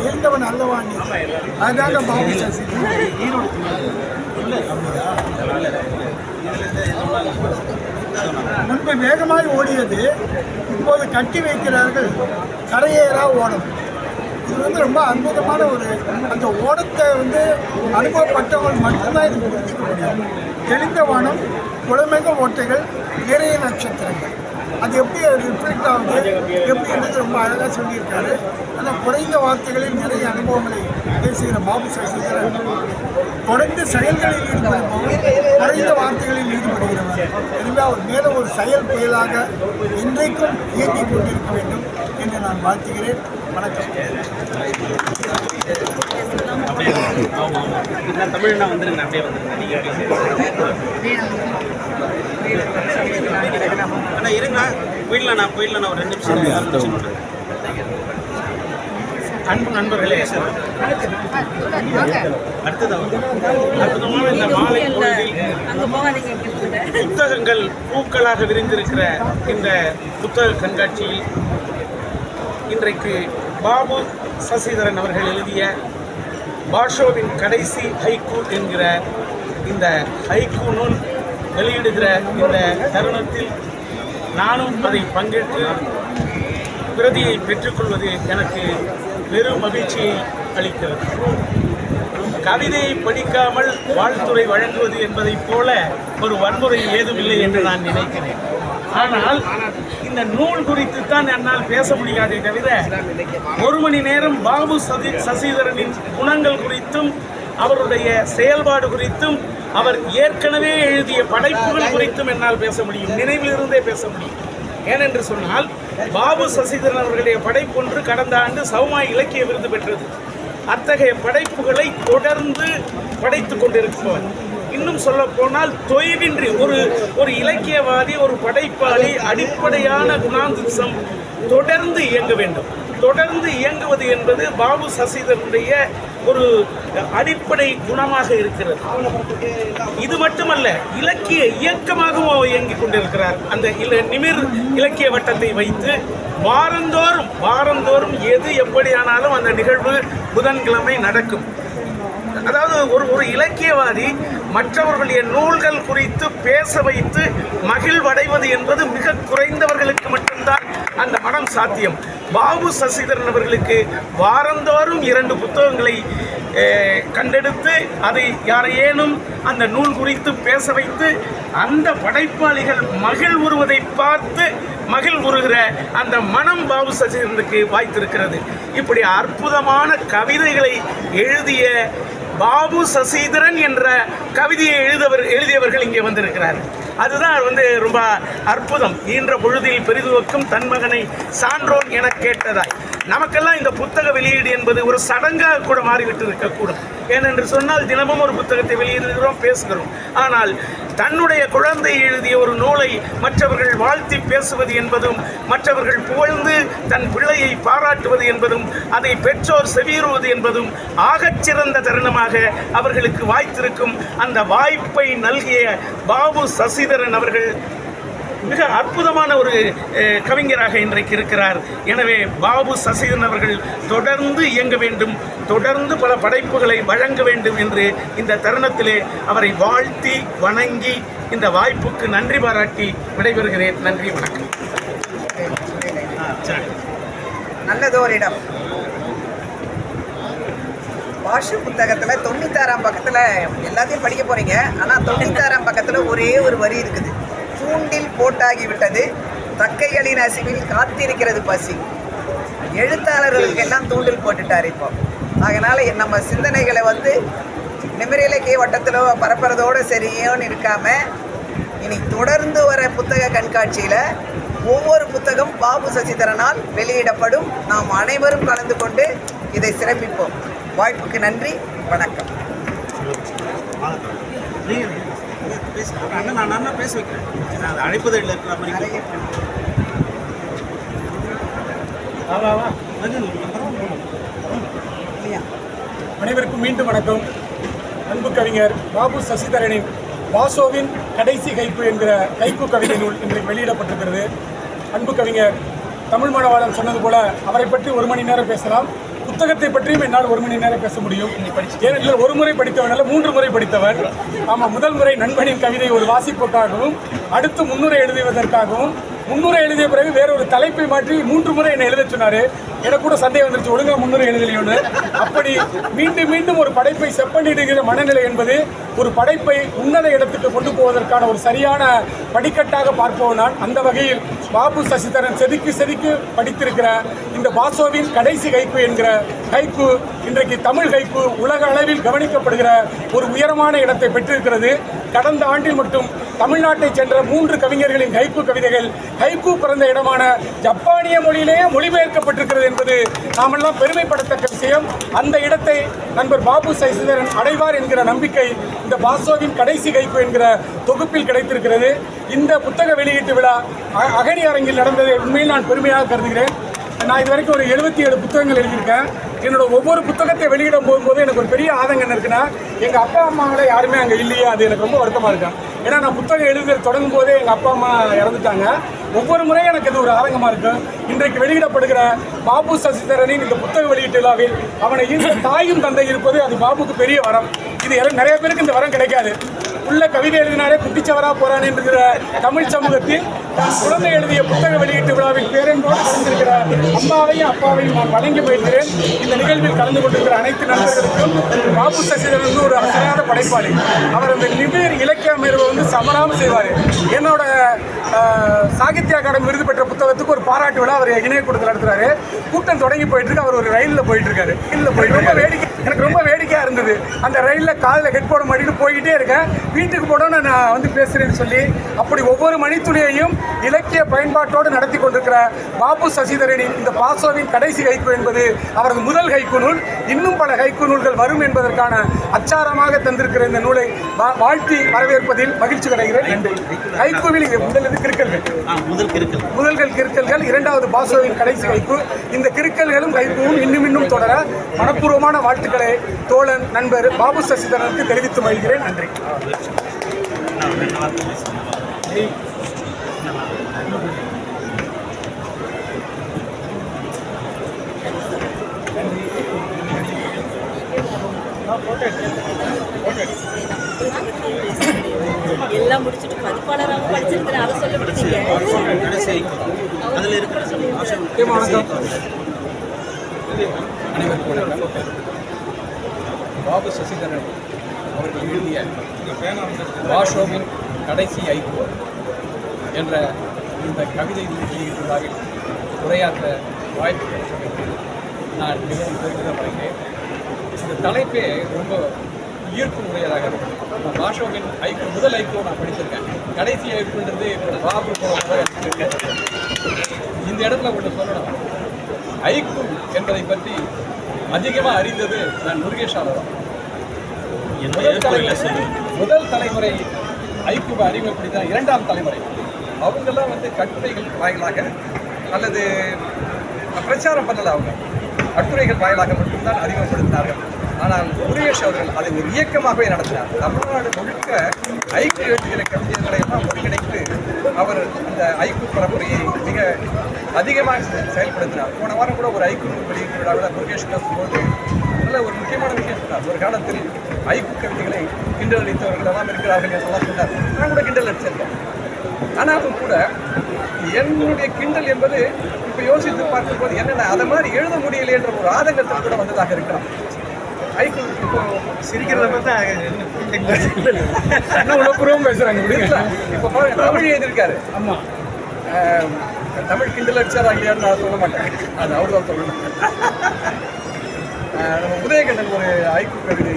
இருந்தவன் அல்லவாண்டி அதுதாங்க பாபு சசி. முன்பு வேகமாய் ஓடியது இப்போது கட்டி வைக்கிறார்கள் கரையேறா ஓடம். இது ரொம்ப அற்புதமான அந்த ஓடத்தை அனுபவப்பட்டவர்கள் மட்டும்தான் இது புரிஞ்சிக்க முடியும். தெளிந்த வானம், குளமெங்க ஓட்டைகள், நிறைய நட்சத்திரங்கள், அது எப்படி ரிஃப்ளெக்ட் ஆகுது எப்படின்றது ரொம்ப அழகாக சொல்லியிருக்காரு. ஆனால் குறைந்த வார்த்தைகளில் நிறைய அனுபவங்களை பேசுகிற பாபு சசிதரன் தொடர்ந்து செயல்களில் ஈடுபடுபவர், குறைந்த வார்த்தைகளில் ஈடுபடுகிறவர். எனவே அவர் மேலே ஒரு செயல் புயலாக இன்றைக்கும் இயங்கிக் கொண்டிருக்க வேண்டும் என்று நான் வாழ்த்துகிறேன். வணக்கம். தமிழ்னா வந்துருங்க, அப்படியே அண்ணா இருங்க, போயிடலாம் ஒரு 2 நிமிஷம். அன்பு நண்பர்களே, அடுத்ததாக அற்புதமான இந்த மாலை பொழுதில் புத்தகங்கள் பூக்களாக விரிந்திருக்கிற இந்த புத்தக கண்காட்சியில் இன்றைக்கு பாபு சசிதரன் அவர்கள் எழுதிய பாஷோவின் கடைசி ஹைக்கூ என்கிற இந்த ஹைக்கூ நூல் வெளியிடுகிற இந்த தருணத்தில் நானும் அதை பங்கேற்று பிரதியை பெற்றுக்கொள்வது எனக்கு பெரும் மகிழ்ச்சியை அளிக்கிறது. கவிதையை படிக்காமல் வாழ்த்துறை வழங்குவது என்பதைப் போல ஒரு வன்முறை ஏதுமில்லை என்று நான் நினைக்கிறேன். ஆனால் இந்த நூல் குறித்து தான் என்னால் பேச முடியாதே தவிர 1 மணி நேரம் பாபு சசிதரனின் குணங்கள் குறித்தும் அவருடைய செயல்பாடு குறித்தும் அவர் ஏற்கனவே எழுதிய படைப்புகள் குறித்தும் என்னால் பேச முடியும், நினைவிலிருந்தே பேச முடியும். ஏனென்று சொன்னால் பாபு சசிதரன் அவர்களுடைய படைப்பொன்று கடந்த ஆண்டு சௌமா இலக்கிய விருது பெற்றது. அத்தகைய படைப்புகளை தொடர்ந்து படைத்துக் கொண்டிருப்பவர். இன்னும் சொல்ல போனால் தொய்வின்றி ஒரு இலக்கியவாதி, ஒரு படைப்பாளி அடிப்படையான குணாம்சம் தொடர்ந்து இயங்க வேண்டும். தொடர்ந்து இயங்குவது என்பது பாபு சசிதரனுடைய ஒரு அடிப்படை குணமாக இருக்கிறது. இது மட்டுமல்ல, இலக்கிய இயக்கமாகவும் இயங்கிக் கொண்டிருக்கிறார். அந்த நிமிர் இலக்கிய வட்டத்தை வைத்து வாரந்தோறும் எது எப்படியானாலும் அந்த நிகழ்வு புதன்கிழமை நடக்கும். அதாவது ஒரு இலக்கியவாதி மற்றவர்களுடைய நூல்கள் குறித்து பேச வைத்து மகிழ்வடைவது என்பது மிக குறைந்தவர்களுக்கு மட்டும்தான் அந்த மனம் சாத்தியம். பாபு சசிதரன் அவர்களுக்கு வாரந்தோறும் 2 புத்தகங்களை கண்டெடுத்து அதை யாரையேனும் அந்த நூல் குறித்து பேச வைத்து அந்த படைப்பாளிகள் மகிழ்வுறுவதை பார்த்து மகிழ்வுறுகிற அந்த மனம் பாபு சசிதரனுக்கு வாய்த்திருக்கிறது. இப்படி அற்புதமான கவிதைகளை எழுதிய பாபு சசிதரன் என்ற கவிதையை எழுதியவர்கள் இங்கே வந்திருக்கிறார்கள். அதுதான் ரொம்ப அற்புதம். ஈன்ற பொழுதில் பெரிதுவக்கும் தன் மகனை சான்றோன் என கேட்டதாய். நமக்கெல்லாம் இந்த புத்தக வெளியீடு என்பது ஒரு சடங்காக கூட மாறிவிட்டு இருக்கக்கூடும். ஏனென்று சொன்னால் தினமும் ஒரு புத்தகத்தை வெளியிடுகிறோம், பேசுகிறோம். ஆனால் தன்னுடைய குழந்தை எழுதிய ஒரு நூலை மற்றவர்கள் வாழ்த்தி பேசுவது என்பதும், மற்றவர்கள் புகழ்ந்து தன் பிள்ளையை பாராட்டுவது என்பதும், அதை பெற்றோர் செவியுறுவது என்பதும் ஆகச்சிறந்த தருணமாக அவர்களுக்கு வாய்த்திருக்கும். அந்த வாய்ப்பை நல்கிய பாபு சசிதரன் அவர்கள் மிக அற்புதமான ஒரு கவிஞராக இன்றைக்கு இருக்கிறார். எனவே பாபு சசிதரன் அவர்கள் தொடர்ந்து இயங்க வேண்டும், தொடர்ந்து பல படைப்புகளை வழங்க வேண்டும் என்று இந்த தருணத்திலே அவரை வாழ்த்தி வணங்கி இந்த வாய்ப்புக்கு நன்றி பாராட்டி விடைபெறுகிறேன். நன்றி, வணக்கம். நல்லதோரிடம் பாஷு புத்தகத்தில் 96ஆம் பக்கத்தில் எல்லாத்தையும் படிக்க போகிறீங்க. ஆனால் 96ஆம் பக்கத்தில் ஒரே ஒரு வரி இருக்குது. தூண்டில் போட்டாகிவிட்டது, தக்கைகளின் அசிவில் காத்திருக்கிறது பசி. எழுத்தாளர்களுக்கு எல்லாம் தூண்டில் போட்டுட்டார் இப்போ. அதனால் நம்ம சிந்தனைகளை நிமிர் இலக்கிய வட்டத்தில் பரப்புறதோடு சரியோன்னு இருக்காமல் இனி தொடர்ந்து வர புத்தக கண்காட்சியில் ஒவ்வொரு புத்தகம் பாபு சசிதரனால் வெளியிடப்படும். நாம் அனைவரும் கலந்து கொண்டு இதை சிறப்பிப்போம். வாய்ப்புக்கு நன்றி, வணக்கம். நான் பேச வைக்கிறேன். அழைப்பதில் இருக்கிற மாதிரி அனைவருக்கும் மீண்டும் வணக்கம். அன்பு கவிஞர் பாபு சசிதரனின் பாஷோவின் கடைசி கைப்பு என்கிற கைப்பு கவிதை நூல் இன்றைக்கு வெளியிடப்பட்டிருக்கிறது. அன்பு கவிஞர் தமிழ் மணவாளன் சொன்னது போல அவரை பற்றி 1 மணி நேரம் பேசலாம். புத்தகத்தை பற்றியும் என்னால் 1 மணி நேரம் பேச முடியும். ஏனென்றால் ஒரு முறை படித்தவன் அல்ல, 3 முறை படித்தவர். ஆமாம், முதல் முறை நண்பனின் கவிதை ஒரு வாசிப்புக்காகவும், அடுத்து முன்னுரை எழுதுவதற்காகவும், முன்னுரை எழுதிய பிறகு வேறொரு தலைப்பை மாற்றி 3 முறை என்னை எழுத சொன்னார். எனக்கு கூட சந்தேகம் வந்துருச்சு, ஒழுங்காக முன்னுரை எழுதலையோன்னு. அப்படி மீண்டும் மீண்டும் ஒரு படைப்பை செப்பனிடுகிற மனநிலை என்பது ஒரு படைப்பை உன்னத இடத்துக்கு கொண்டு போவதற்கான ஒரு சரியான படிக்கட்டாக பார்ப்போம். நான் அந்த வகையில் பாபு சசிதரன் செதுக்கி செதுக்கி படித்திருக்கிற இந்த பாசோவின் கடைசி கைப்பு என்கிற கைப்பு இன்றைக்கு தமிழ் கைப்பு உலக அளவில் கவனிக்கப்படுகிற ஒரு உயரமான இடத்தை பெற்றிருக்கிறது. கடந்த ஆண்டில் மட்டும் தமிழ்நாட்டைச் சென்ற 3 கவிஞர்களின் கைப்பு கவிதைகள் கைப்பு பிறந்த இடமான ஜப்பானிய மொழியிலேயே மொழிபெயர்க்கப்பட்டிருக்கிறது என்பது நாமெல்லாம் பெருமைப்படத்தக்க விஷயம். அந்த இடத்தை நண்பர் பாபு சசிதரன் அடைவார் என்கிற நம்பிக்கை இந்த பாசோவின் கடைசி கைப்பு என்கிற தொகுப்பில் கிடைத்திருக்கிறது. இந்த புத்தக வெளியீட்டு விழா அகனி அரங்கில் நடந்ததை உண்மையில் நான் பெருமையாக கருதுகிறேன். நான் இது வரைக்கும் ஒரு 77 புத்தகங்கள் எழுதியிருக்கேன். என்னோட ஒவ்வொரு புத்தகத்தை வெளியிடும் போகும்போது எனக்கு ஒரு பெரிய ஆதங்கம் என்ன இருக்குன்னா, எங்கள் அப்பா அம்மாவோட யாருமே அங்கே இல்லையே, அது எனக்கு ரொம்ப வருத்தமாக இருக்கேன். ஏன்னா நான் புத்தகம் எழுதுறது தொடங்கும் போதே எங்கள் அப்பா அம்மா இறந்துட்டாங்க. ஒவ்வொரு முறையும் எனக்கு இது ஒரு ஆதங்கமாக இருக்கும். இன்றைக்கு வெளியிடப்படுகிற பாபு சசிதரனின் இந்த புத்தக வெளியீட்டு விழாவில் அவனை ஈர்த்த தாயும் தந்தை இருப்பது அது பாபுக்கு பெரிய வரம். இது நிறைய பேருக்கு இந்த வரம் கிடைக்காது. உள்ள கவிதை எழுதினாரே குட்டிச்சவரா போறான் என்கிற தமிழ் சமூகத்தில் தான் குழந்தை எழுதிய புத்தக வெளியீட்டு விழாவில் பேரன்போடு கலந்திருக்கிற அம்மாவையும் அப்பாவையும் நான் வழங்கி போயிருக்கிறேன். இந்த நிகழ்வில் கலந்து கொண்டிருக்கிற அனைத்து நண்பர்களுக்கும் பாபு சசிதரன் ஒரு அசராத படைப்பாளி. அவர் அந்த நிபுணர் இலக்கிய அமர்வை சமராமல் செய்வார். என்னோட சாகித்ய அகாடமி விருது பெற்ற புத்தகத்துக்கு ஒரு பாராட்டு விழா அவர் இணையக்கூடத்தில் நடத்துறாரு. கூட்டம் தொடங்கி போயிட்டு இருக்கு. அவர் ஒரு ரயிலில் போயிட்டு இருக்காரு. எனக்கு ரொம்ப வேடிக்கையாக இருந்தது. அந்த ரயிலில் காலில் ஹெட்ஃபோன் மாட்டிட்டு போய்கிட்டே இருக்கேன். வீட்டுக்கு போனோன்னு நான் பேசுகிறேன்னு சொல்லி அப்படி ஒவ்வொரு மணித்துளியையும் இலக்கிய பயன்பாட்டோடு நடத்தி கொண்டிருக்கிற பாபு சசிதரனின் இந்த பாசோவின் கடைசி கைக்கு என்பது அவரது முதல் கைக்கு நூல். இன்னும் பல கைக்கு நூல்கள் வரும் என்பதற்கான அச்சாரமாக தந்திருக்கிற இந்த நூலை வாழ்த்தி வரவேற்பதில் மகிழ்ச்சி அடைகிறேன். கைக்குவில் முதல்கள் கிறுக்கல்கள், இரண்டாவது பாசோவின் கடைசி கைப்பு. இந்த கிறுக்கல்களும் கைப்பும் இன்னும் தொடர மனப்பூர்வமான வாழ்த்துக்களை தோழன் நண்பர் பாபு சசிதரனுக்கு தெரிவித்து மகிழ்கிறேன். நன்றி. எல்லாம் முடிச்சுட்டு பதிப்பாளராக படிச்சிருக்கிறேன். அதை சொல்ல முடிச்சீங்க. பாபு சசிதரன் அவர்கள் எழுதிய பாஷோவின் கடைசி ஐப்பு என்ற இந்த கவிதை வெளியீட்டுள்ளாவில் உரையாற்ற வாய்ப்பு கிடைத்ததற்கு நான் மிகவும் பெருமிதமடைகிறேன். இந்த தலைப்பே ரொம்ப ஈர்ப்பு உடையதாக இருக்குது. நான் பாஷோவின் ஐப்பு முதல் ஐப்பு நான் படிச்சிருக்கேன். கடைசி ஐப்புன்றது இப்போ பாபு இருக்கேன். இந்த இடத்துல ஒன்று சொல்லணும். ஐக்கு என்பதை பற்றி அதிகமாக அறிந்தது நான் முருகேஷால தான். முதல் தலைமுறை ஐக்குவை அறிமுகப்படுத்த 2ஆம் தலைமுறை அவங்கெல்லாம் கட்டுரைகள் வாயிலாக அல்லது பிரச்சாரம் பண்ணல, அவங்க கட்டுரைகள் வாயிலாக மட்டும்தான் அறிமுகப்படுத்தினார்கள். ஆனால் முருகேஷ் அவர்கள் அதை ஒரு இயக்கமாகவே நடத்தினார். தமிழ்நாடு முழுக்க ஐக்கு எழுதுகிற கவிஞர்களை எல்லாம் ஒருங்கிணைத்து அவர் அந்த ஐக்கு பரப்புரையை மிக அதிகமாக செயல்படுத்தினார். போன வாரம் கூட ஒரு ஐக்கு வெளியீட்டு விழாவில் முருகேஷ் பேசும்போது நல்ல ஒரு முக்கியமான விஷயம் சொன்னார். ஒரு காலத்தில் ஐக்கு கவிதைகளை கிண்டல் அடித்தவர்கள் எல்லாம் இருக்கிறார்கள் என்றெல்லாம் சொன்னார். நான் கூட கிண்டல் அடிச்சிருக்கேன். ஆனாலும் கூட என்னுடைய கிண்டல் என்பது இப்போ யோசித்து பார்க்கும்போது என்னென்ன அதை மாதிரி எழுத முடியலை என்ற ஒரு ஆதங்கத்தில் கூட வந்ததாக இருக்கலாம். ஐக்கு இப்போ சிரிக்கிறத பார்த்தா என்ன உணர்வுபூர்வம் பேசுகிறாங்க. இப்போ தமிழ் எழுதியிருக்காரு. ஆமாம், தமிழ் கிண்டல் அடிச்சாரா இல்லையான்னு நான் சொல்ல மாட்டேன், அது அவர் தான் சொல்லணும். நம்ம உதயகண்டன் ஒரு ஐக்கு கவிதை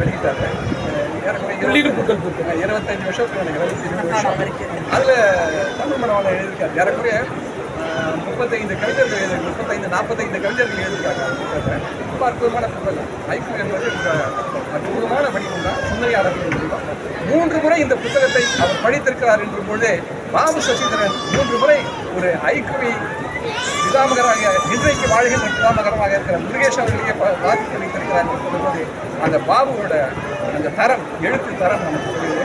வெளியிட்டாரு. 25 வருஷத்துக்கு நினைக்கிறேன், 20 வருஷம். அதில் தமிழ் மனவாளர் எழுதியிருக்காரு. ஏறக்குறைய 35 கவிஞர்கள் 45 கவிஞர்கள் எழுதியிருக்காங்க. ரொம்ப அற்புதமான புத்தகம். ஐக்கு என்பது அற்புதமான வடிவம் தான். சிந்தனையாளர்கள் வடிவம். 3 முறை இந்த புத்தகத்தை அவர் படித்திருக்கிறார் என்ற பொழுதே பாபு சசிதரன் 3 முறை ஒரு ஐக்குவை பிதாமகராக இன்றைக்கு வாழ்கின்ற பிதாமகரமாக இருக்கிற முருகேஷ் அவர்களையே பாதித்து வைத்திருக்கிறார் என்று சொல்லும்போது அந்த பாபுவோட அந்த தரம், எழுத்து தரம் நமக்கு சொல்லுது.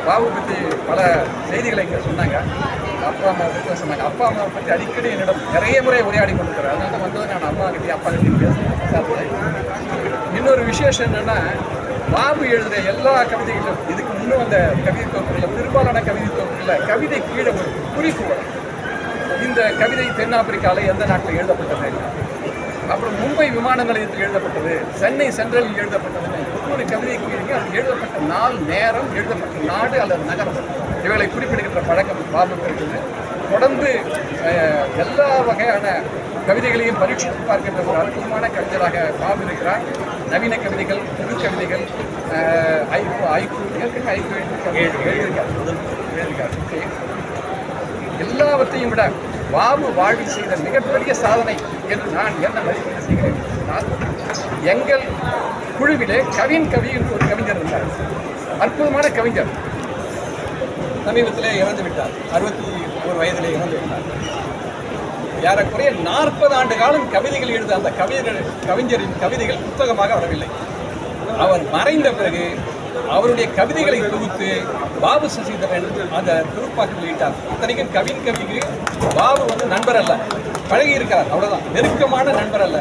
பாபு பற்றி பல செய்திகளை இங்கே சொன்னாங்க. அப்பா அம்மாவை பற்றி சொன்னாங்க. அப்பா அம்மாவை பற்றி அடிக்கடி என்னிடம் நிறைய முறை உரையாடி கொண்டிருக்கிறேன். அதனால தான் வந்தது நான் அம்மா கிட்டே அப்பா கிட்டே பேசுகிறேன். இன்னொரு விசேஷம் என்னென்னா, பாபு எழுதுகிற எல்லா கவிதைகளும் இதுக்கு முன்னும் அந்த கவிதை தொகுப்புகளில் பெரும்பாலான கவிதை தொகுப்புகளில் கவிதை கீழே ஒரு குறிப்பு வரும். இந்த கவிதை தென்னாப்பிரிக்காவில் எந்த நாட்டில் எழுதப்பட்டது, அப்புறம் மும்பை விமான நிலையத்தில் எழுதப்பட்டது, சென்னை சென்ட்ரலில் எழுதப்பட்டது, ஒவ்வொரு கவிதை கீழே அது எழுதப்பட்ட நாள், நேரம், எழுதப்பட்ட நாடு அல்லது நகரம் இவைகளை குறிப்பிடுகின்ற பழக்கம் பாபுக்கு இருக்குது. தொடர்ந்து எல்லா வகையான கவிதைகளையும் பரீட்சித்து பார்க்கின்ற ஒரு அற்புதமான கவிஞராக பாபு இருக்கிறார். நவீன கவிதைகள், புது கவிதைகள், ஐக்கு எழுதியிருக்கார். எல்லாவற்றையும் விட பாபு வாழ்வில் செய்த மிகப்பெரிய சாதனை என்று நான் என்ன மதிப்பீடு செய்கிறேன் என்றால், எங்கள் குழுவிலே கவி ஒரு கவிஞர் இருந்தார். அற்புதமான கவிஞர். சமீபத்திலே இறந்து விட்டார். 61 வயதிலே இறந்து விட்டார். ஏறக்குறைய 40 ஆண்டு காலம் கவிதைகள் எழுத அந்த கவிஞரின் கவிதைகள் புத்தகமாக வரவில்லை. அவர் மறைந்த பிறகு அவருடைய கவிதைகளை தொகுத்து பாபு சசிதரன் அந்த தொகுப்பாக வெளியிட்டார். இத்தனைக்கும் கவிக்கு பாபு நண்பர் அல்ல, பழகி இருக்கார், அவ்வளோதான். நெருக்கமான நண்பர் அல்ல,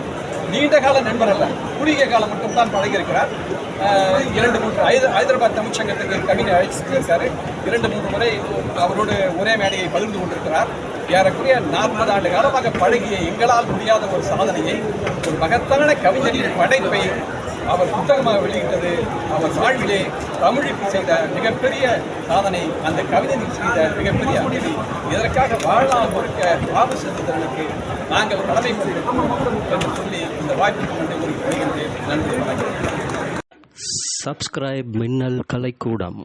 நீண்ட கால நண்பர் அல்ல, குறுகிய காலம் மட்டும்தான் பழகியிருக்கிறார். 2-3 ஹைதராபாத் தமிழ் சங்கத்துக்கு கவிஞர் அழைச்சிருக்காரு. 2-3 முறை அவரோடு ஒரே மேடையை பகிர்ந்து கொண்டிருக்கிறார். ஏறக்குறைய 40 ஆண்டு காலமாக பழகிய எங்களால் முடியாத ஒரு சாதனையை, ஒரு மகத்தான கவிஞரின் படைப்பை அவர் புத்தகமாக வெளியிட்டது அவர் வாழ்விலே தமிழுக்கு செய்த மிகப்பெரிய சாதனை, அந்த கவிதைக்கு செய்த மிகப்பெரிய அமைதி. இதற்காக வாழ்நாள் முழுக்க பாபு சசிதரனுக்கு நாங்கள் கடமைப்பட்டிருக்கிறோம் என்று சொல்லி இந்த வாய்ப்புக்கு நன்றி கூறுகின்றேன். நன்றி, வணக்கம். சப்ஸ்கிரைப் மின்னல் கலைக்கூடம்.